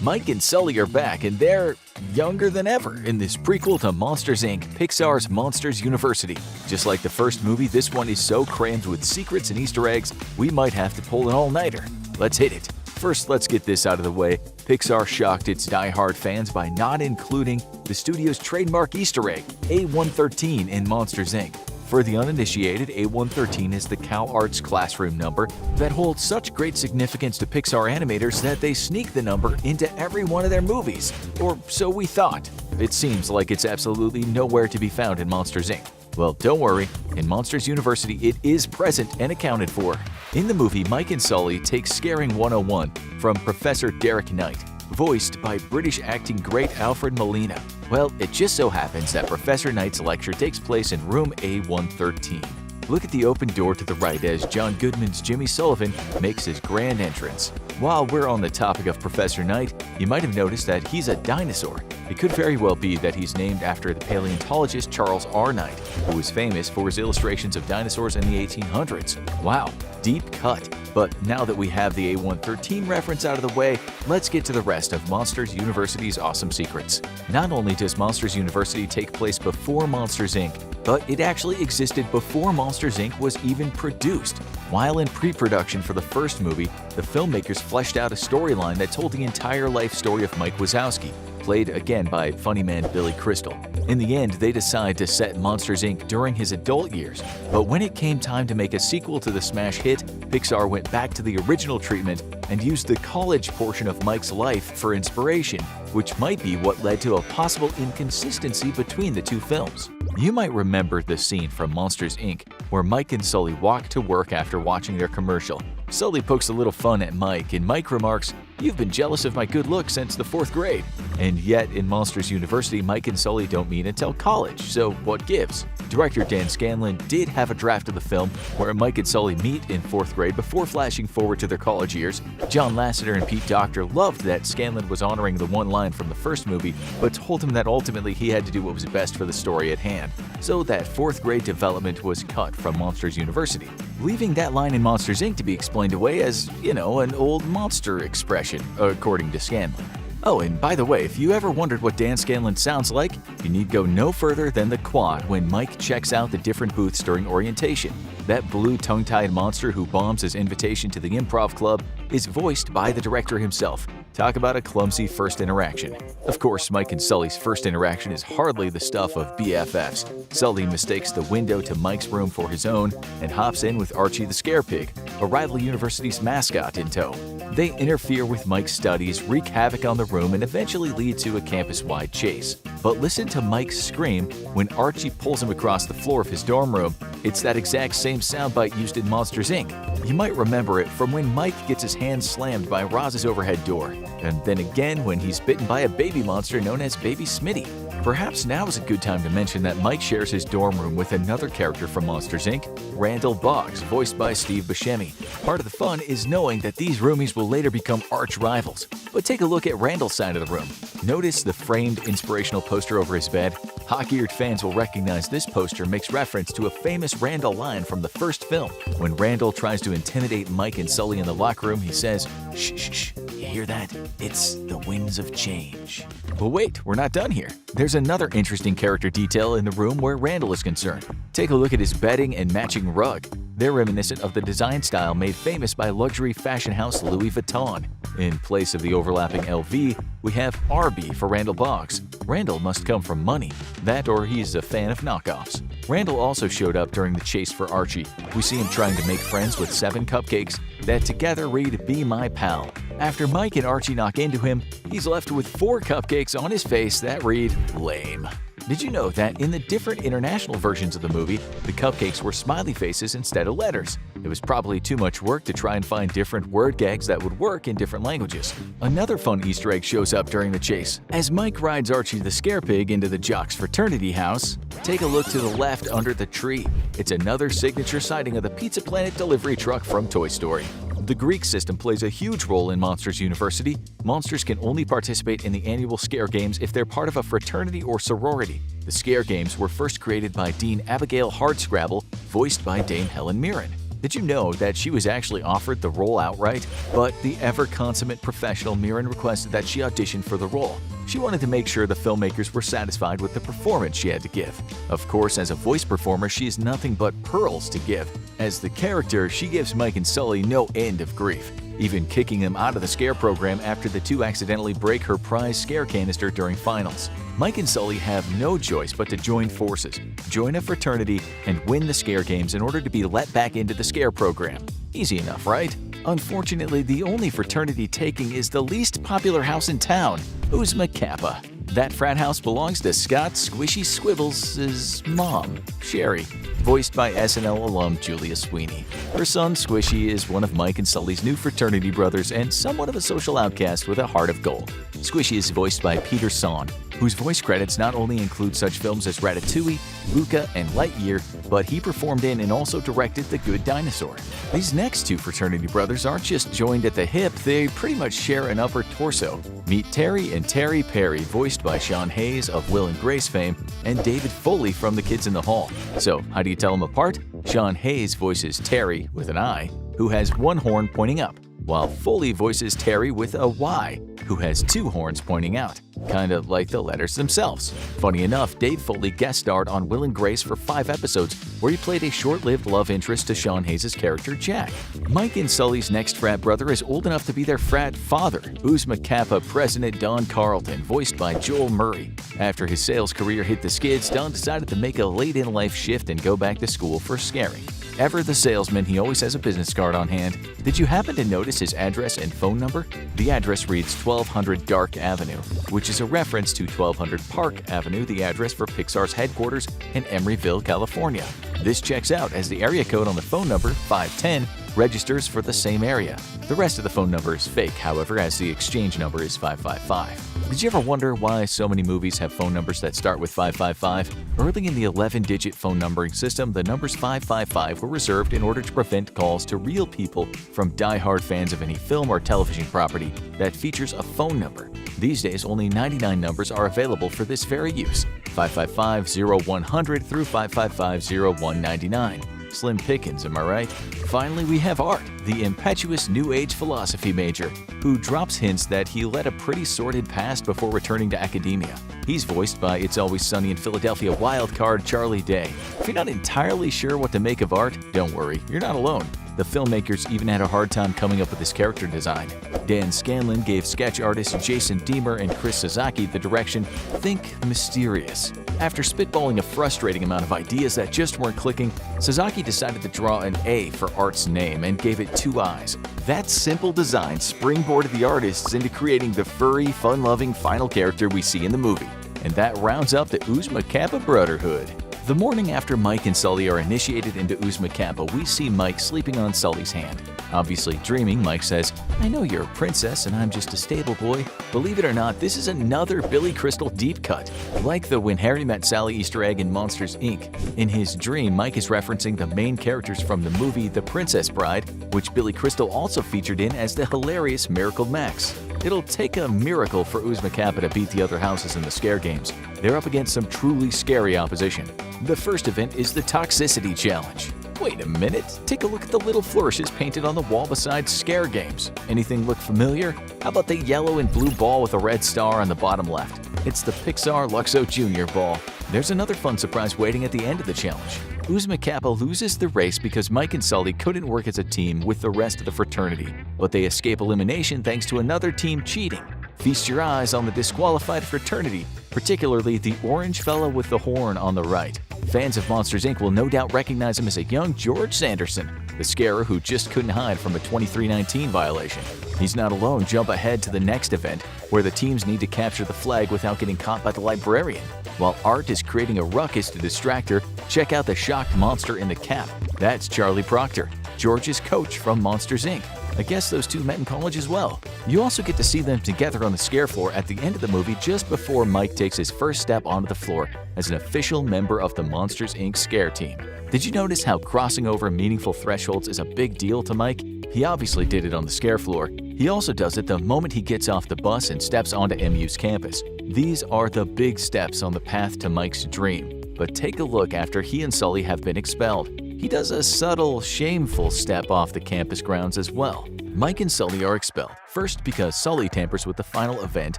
Mike and Sulley are back, and they're younger than ever in this prequel to Monsters, Inc., Pixar's Monsters University. Just like the first movie, this one is so crammed with secrets and Easter eggs, we might have to pull an all-nighter. Let's hit it. First, let's get this out of the way. Pixar shocked its die-hard fans by not including the studio's trademark Easter egg, A113, in Monsters, Inc. For the uninitiated, A113 is the Cal Arts classroom number that holds such great significance to Pixar animators that they sneak the number into every one of their movies. Or so we thought. It seems like it's absolutely nowhere to be found in Monsters, Inc. Well, don't worry, in Monsters University it is present and accounted for. In the movie, Mike and Sulley take Scaring 101 from Professor Derek Knight, voiced by British acting great Alfred Molina. Well, it just so happens that Professor Knight's lecture takes place in room A113. Look at the open door to the right as John Goodman's Jimmy Sullivan makes his grand entrance. While we're on the topic of Professor Knight, you might have noticed that he's a dinosaur. It could very well be that he's named after the paleontologist Charles R. Knight, who was famous for his illustrations of dinosaurs in the 1800s. Wow, deep cut. But now that we have the A113 reference out of the way, let's get to the rest of Monsters University's awesome secrets. Not only does Monsters University take place before Monsters, Inc., but it actually existed before Monsters, Inc. was even produced. While in pre-production for the first movie, the filmmakers fleshed out a storyline that told the entire life story of Mike Wazowski, played again by funny man Billy Crystal. In the end, they decide to set Monsters, Inc. during his adult years, but when it came time to make a sequel to the smash hit, Pixar went back to the original treatment and used the college portion of Mike's life for inspiration, which might be what led to a possible inconsistency between the two films. You might remember the scene from Monsters, Inc., where Mike and Sulley walk to work after watching their commercial. Sulley pokes a little fun at Mike, and Mike remarks, "You've been jealous of my good looks since the 4th grade." And yet, in Monsters University, Mike and Sulley don't meet until college, so what gives? Director Dan Scanlon did have a draft of the film where Mike and Sulley meet in 4th grade before flashing forward to their college years. John Lasseter and Pete Docter loved that Scanlon was honoring the one line from the first movie, but told him that ultimately he had to do what was best for the story at hand. So that 4th grade development was cut from Monsters University, leaving that line in Monsters, Inc. to be explained away as, an old monster expression, according to Scanlon. Oh, and by the way, if you ever wondered what Dan Scanlon sounds like, you need go no further than the quad when Mike checks out the different booths during orientation. That blue tongue-tied monster who bombs his invitation to the improv club is voiced by the director himself. Talk about a clumsy first interaction. Of course, Mike and Sulley's first interaction is hardly the stuff of BFFs. Sulley mistakes the window to Mike's room for his own and hops in with Archie the Scare Pig, a rival university's mascot, in tow. They interfere with Mike's studies, wreak havoc on the room, and eventually lead to a campus-wide chase. But listen to Mike scream when Archie pulls him across the floor of his dorm room. It's that exact same soundbite used in Monsters, Inc. You might remember it from when Mike gets his hand slammed by Roz's overhead door, and then again when he's bitten by a baby monster known as Baby Smitty. Perhaps now is a good time to mention that Mike shares his dorm room with another character from Monsters, Inc., Randall Boggs, voiced by Steve Buscemi. Part of the fun is knowing that these roomies will later become arch rivals. But take a look at Randall's side of the room. Notice the framed inspirational poster over his bed? Hawk-eared fans will recognize this poster makes reference to a famous Randall line from the first film. When Randall tries to intimidate Mike and Sulley in the locker room, he says, "Shh, shh, shh, you hear that? It's the winds of change." But wait, we're not done here. There's another interesting character detail in the room where Randall is concerned. Take a look at his bedding and matching rug. They're reminiscent of the design style made famous by luxury fashion house Louis Vuitton. In place of the overlapping LV, we have RB for Randall Boggs. Randall must come from money. That or he's a fan of knockoffs. Randall also showed up during the chase for Archie. We see him trying to make friends with 7 cupcakes that together read "Be My Pal." After Mike and Archie knock into him, he's left with 4 cupcakes on his face that read "Lame." Did you know that in the different international versions of the movie, the cupcakes were smiley faces instead of letters? It was probably too much work to try and find different word gags that would work in different languages. Another fun Easter egg shows up during the chase. As Mike rides Archie the Scare Pig into the Jocks fraternity house, take a look to the left under the tree. It's another signature sighting of the Pizza Planet delivery truck from Toy Story. The Greek system plays a huge role in Monsters University. Monsters can only participate in the annual Scare Games if they're part of a fraternity or sorority. The Scare Games were first created by Dean Abigail Hardscrabble, voiced by Dame Helen Mirren. Did you know that she was actually offered the role outright? But the ever-consummate professional Mirren requested that she audition for the role. She wanted to make sure the filmmakers were satisfied with the performance she had to give. Of course, as a voice performer, she has nothing but pearls to give. As the character, she gives Mike and Sulley no end of grief, even kicking them out of the scare program after the two accidentally break her prize scare canister during finals. Mike and Sulley have no choice but to join forces, join a fraternity, and win the scare games in order to be let back into the scare program. Easy enough, right? Unfortunately, the only fraternity taking is the least popular house in town, Uzma Kappa. That frat house belongs to Scott Squishy Squibbles' mom, Sherry, voiced by SNL alum Julia Sweeney. Her son Squishy is one of Mike and Sully's new fraternity brothers and somewhat of a social outcast with a heart of gold. Squishy is voiced by Peter Son, whose voice credits not only include such films as Ratatouille, Luca, and Lightyear, but he performed in and also directed The Good Dinosaur. These next two fraternity brothers aren't just joined at the hip, they pretty much share an upper torso. Meet Terry and Terry Perry, voiced by Sean Hayes of Will and Grace fame, and David Foley from The Kids in the Hall. So, how do you tell them apart? Sean Hayes voices Terry with an I, who has one horn pointing up, while Foley voices Terry with a Y, who has two horns pointing out, kind of like the letters themselves. Funny enough, Dave Foley guest starred on Will and Grace for 5 episodes, where he played a short-lived love interest to Sean Hayes' character Jack. Mike and Sully's next frat brother is old enough to be their frat father, Uzma Kappa President Don Carlton, voiced by Joel Murray. After his sales career hit the skids, Don decided to make a late-in-life shift and go back to school for scaring. Ever the salesman, he always has a business card on hand. Did you happen to notice his address and phone number? The address reads 1200 Dark Avenue, which is a reference to 1200 Park Avenue, the address for Pixar's headquarters in Emeryville, California. This checks out as the area code on the phone number, 510, registers for the same area. The rest of the phone number is fake, however, as the exchange number is 555. Did you ever wonder why so many movies have phone numbers that start with 555? Early in the 11-digit phone numbering system, the numbers 555 were reserved in order to prevent calls to real people from die-hard fans of any film or television property that features a phone number. These days, only 99 numbers are available for this very use, 555-0100 through 555-0199. Slim pickings, am I right? Finally, we have Art, the impetuous New Age philosophy major, who drops hints that he led a pretty sordid past before returning to academia. He's voiced by It's Always Sunny in Philadelphia wildcard Charlie Day. If you're not entirely sure what to make of Art, don't worry, you're not alone. The filmmakers even had a hard time coming up with his character design. Dan Scanlon gave sketch artists Jason Deemer and Chris Sasaki the direction Think Mysterious. After spitballing a frustrating amount of ideas that just weren't clicking, Sasaki decided to draw an A for Art's name and gave it 2 eyes. That simple design springboarded the artists into creating the furry, fun-loving final character we see in the movie. And that rounds up the Uzma Kappa Brotherhood. The morning after Mike and Sulley are initiated into Uzma Kappa, we see Mike sleeping on Sully's hand. Obviously dreaming, Mike says, "I know you're a princess and I'm just a stable boy." Believe it or not, this is another Billy Crystal deep cut, like the When Harry Met Sally Easter egg in Monsters, Inc. In his dream, Mike is referencing the main characters from the movie The Princess Bride, which Billy Crystal also featured in as the hilarious Miracle Max. It'll take a miracle for Uzma Kappa to beat the other houses in the scare games. They're up against some truly scary opposition. The first event is the Toxicity Challenge. Wait a minute, take a look at the little flourishes painted on the wall beside scare games. Anything look familiar? How about the yellow and blue ball with a red star on the bottom left? It's the Pixar Luxo Jr. ball. There's another fun surprise waiting at the end of the challenge. Uzma Kappa loses the race because Mike and Sulley couldn't work as a team with the rest of the fraternity, but they escape elimination thanks to another team cheating. Feast your eyes on the disqualified fraternity, particularly the orange fellow with the horn on the right. Fans of Monsters, Inc. will no doubt recognize him as a young George Sanderson, the scarer who just couldn't hide from a 2319 violation. He's not alone. Jump ahead to the next event, where the teams need to capture the flag without getting caught by the librarian. While Art is creating a ruckus to distract her, check out the shocked monster in the cap. That's Charlie Proctor, George's coach from Monsters, Inc. I guess those two met in college as well. You also get to see them together on the scare floor at the end of the movie just before Mike takes his first step onto the floor as an official member of the Monsters, Inc. scare team. Did you notice how crossing over meaningful thresholds is a big deal to Mike? He obviously did it on the scare floor. He also does it the moment he gets off the bus and steps onto MU's campus. These are the big steps on the path to Mike's dream. But take a look after he and Sulley have been expelled. He does a subtle, shameful step off the campus grounds as well. Mike and Sulley are expelled, first because Sulley tampers with the final event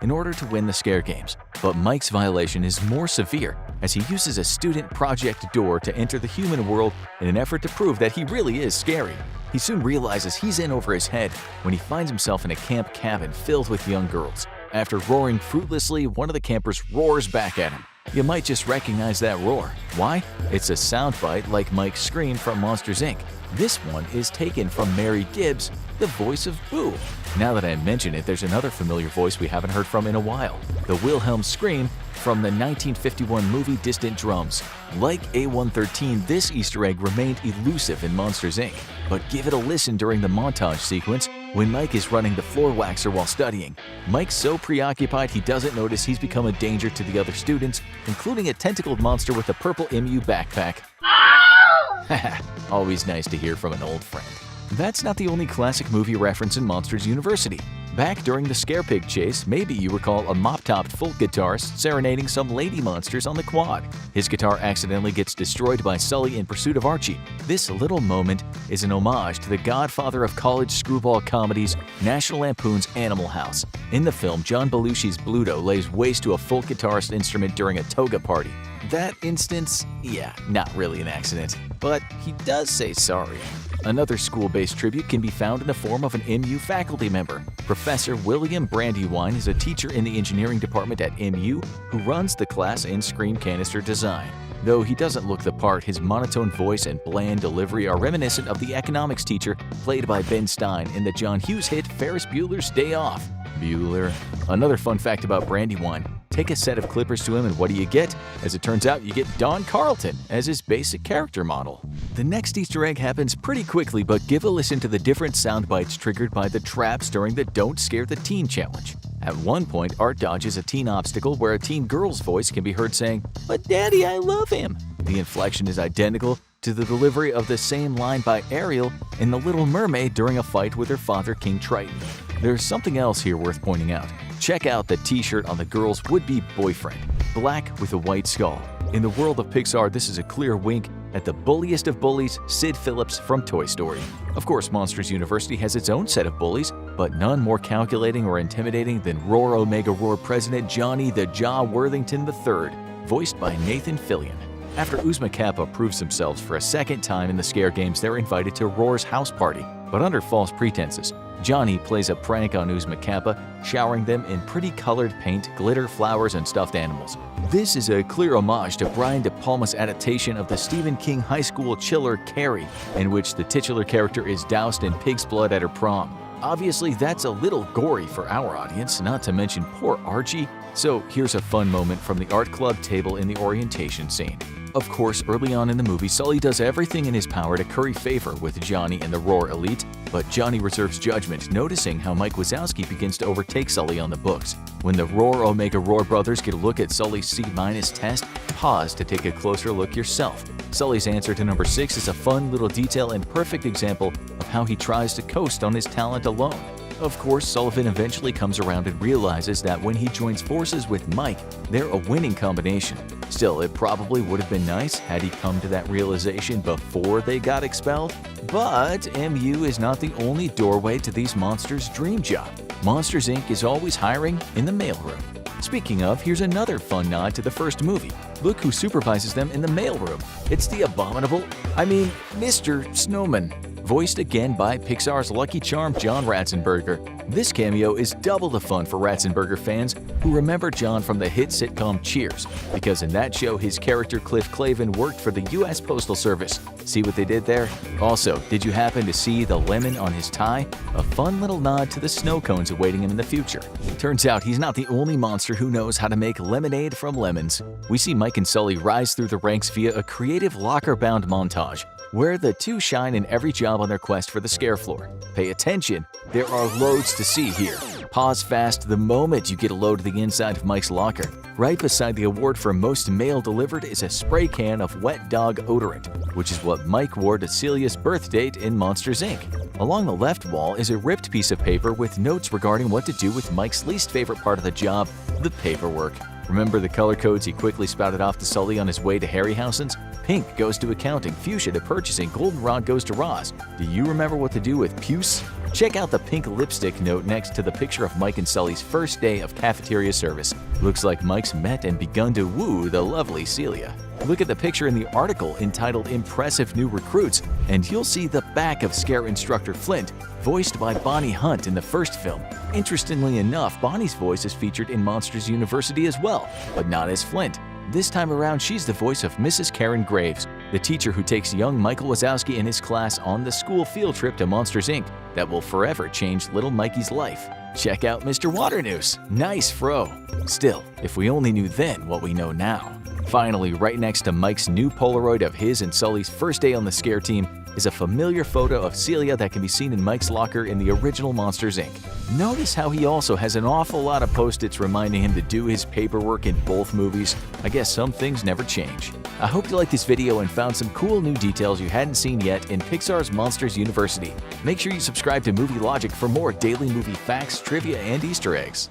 in order to win the scare games. But Mike's violation is more severe as he uses a student project door to enter the human world in an effort to prove that he really is scary. He soon realizes he's in over his head when he finds himself in a camp cabin filled with young girls. After roaring fruitlessly, one of the campers roars back at him. You might just recognize that roar. Why? It's a soundbite like Mike's scream from Monsters, Inc. This one is taken from Mary Gibbs, the voice of Boo. Now that I mention it, there's another familiar voice we haven't heard from in a while, the Wilhelm scream from the 1951 movie Distant Drums. Like A113, this Easter egg remained elusive in Monsters, Inc., but give it a listen during the montage sequence when Mike is running the floor waxer while studying. Mike's so preoccupied he doesn't notice he's become a danger to the other students, including a tentacled monster with a purple MU backpack. Haha, always nice to hear from an old friend. That's not the only classic movie reference in Monsters University. Back during the Scare Pig chase, maybe you recall a mop-topped folk guitarist serenading some lady monsters on the quad. His guitar accidentally gets destroyed by Sulley in pursuit of Archie. This little moment is an homage to the godfather of college screwball comedies, National Lampoon's Animal House. In the film, John Belushi's Bluto lays waste to a folk guitarist instrument during a toga party. That instance, yeah, not really an accident, but he does say sorry. Another school-based tribute can be found in the form of an MU faculty member. Professor William Brandywine is a teacher in the engineering department at MU who runs the class in screen canister design. Though he doesn't look the part, his monotone voice and bland delivery are reminiscent of the economics teacher played by Ben Stein in the John Hughes hit Ferris Bueller's Day Off. Bueller. Another fun fact about Brandywine. Take a set of clippers to him and what do you get? As it turns out, you get Don Carlton as his basic character model. The next Easter egg happens pretty quickly, but give a listen to the different sound bites triggered by the traps during the Don't Scare the Teen challenge. At one point, Art dodges a teen obstacle where a teen girl's voice can be heard saying, "But Daddy, I love him." The inflection is identical to the delivery of the same line by Ariel in The Little Mermaid during a fight with her father, King Triton. There's something else here worth pointing out. Check out the t-shirt on the girl's would-be boyfriend, black with a white skull. In the world of Pixar, this is a clear wink at the bulliest of bullies, Sid Phillips from Toy Story. Of course, Monsters University has its own set of bullies, but none more calculating or intimidating than Roar Omega Roar President Johnny the Jaw Worthington III, voiced by Nathan Fillion. After Uzma Kappa proves themselves for a second time in the Scare Games, they're invited to Roar's house party, but under false pretenses. Johnny plays a prank on Uzma Kappa, showering them in pretty colored paint, glitter, flowers, and stuffed animals. This is a clear homage to Brian De Palma's adaptation of the Stephen King high school chiller Carrie, in which the titular character is doused in pig's blood at her prom. Obviously, that's a little gory for our audience, not to mention poor Archie. So here's a fun moment from the art club table in the orientation scene. Of course, early on in the movie, Sulley does everything in his power to curry favor with Johnny and the Roar elite, but Johnny reserves judgment, noticing how Mike Wazowski begins to overtake Sulley on the books. When the Roar Omega Roar brothers get a look at Sulley's C- test, pause to take a closer look yourself. Sulley's answer to number 6 is a fun little detail and perfect example of how he tries to coast on his talent alone. Of course, Sullivan eventually comes around and realizes that when he joins forces with Mike, they're a winning combination. Still, it probably would have been nice had he come to that realization before they got expelled. But MU is not the only doorway to these monsters' dream job. Monsters, Inc. is always hiring in the mailroom. Speaking of, here's another fun nod to the first movie. Look who supervises them in the mailroom. It's the Mr. Snowman. Voiced again by Pixar's Lucky Charm John Ratzenberger. This cameo is double the fun for Ratzenberger fans who remember John from the hit sitcom Cheers, because in that show his character Cliff Clavin worked for the U.S. Postal Service. See what they did there? Also, did you happen to see the lemon on his tie? A fun little nod to the snow cones awaiting him in the future. Turns out he's not the only monster who knows how to make lemonade from lemons. We see Mike and Sulley rise through the ranks via a creative locker-bound montage, where the two shine in every job on their quest for the scare floor. Pay attention, there are loads to see here. Pause fast the moment you get a load to the inside of Mike's locker. Right beside the award for most mail delivered is a spray can of wet dog odorant, which is what Mike wore to Celia's birth date in Monsters, Inc. Along the left wall is a ripped piece of paper with notes regarding what to do with Mike's least favorite part of the job, the paperwork. Remember the color codes he quickly spouted off to Sulley on his way to Harryhausen's? Pink goes to accounting, fuchsia to purchasing, goldenrod goes to Ross. Do you remember what to do with puce? Check out the pink lipstick note next to the picture of Mike and Sully's first day of cafeteria service. Looks like Mike's met and begun to woo the lovely Celia. Look at the picture in the article entitled Impressive New Recruits, and you'll see the back of Scare Instructor Flint, voiced by Bonnie Hunt in the first film. Interestingly enough, Bonnie's voice is featured in Monsters University as well, but not as Flint. This time around, she's the voice of Mrs. Karen Graves, the teacher who takes young Michael Wazowski and his class on the school field trip to Monsters, Inc. that will forever change little Mikey's life. Check out Mr. Waternoose. Nice fro. Still, if we only knew then what we know now. Finally, right next to Mike's new Polaroid of his and Sully's first day on the Scare team is a familiar photo of Celia that can be seen in Mike's locker in the original Monsters, Inc. Notice how he also has an awful lot of post-its reminding him to do his paperwork in both movies. I guess some things never change. I hope you liked this video and found some cool new details you hadn't seen yet in Pixar's Monsters University. Make sure you subscribe to Movie Logic for more daily movie facts, trivia, and Easter eggs.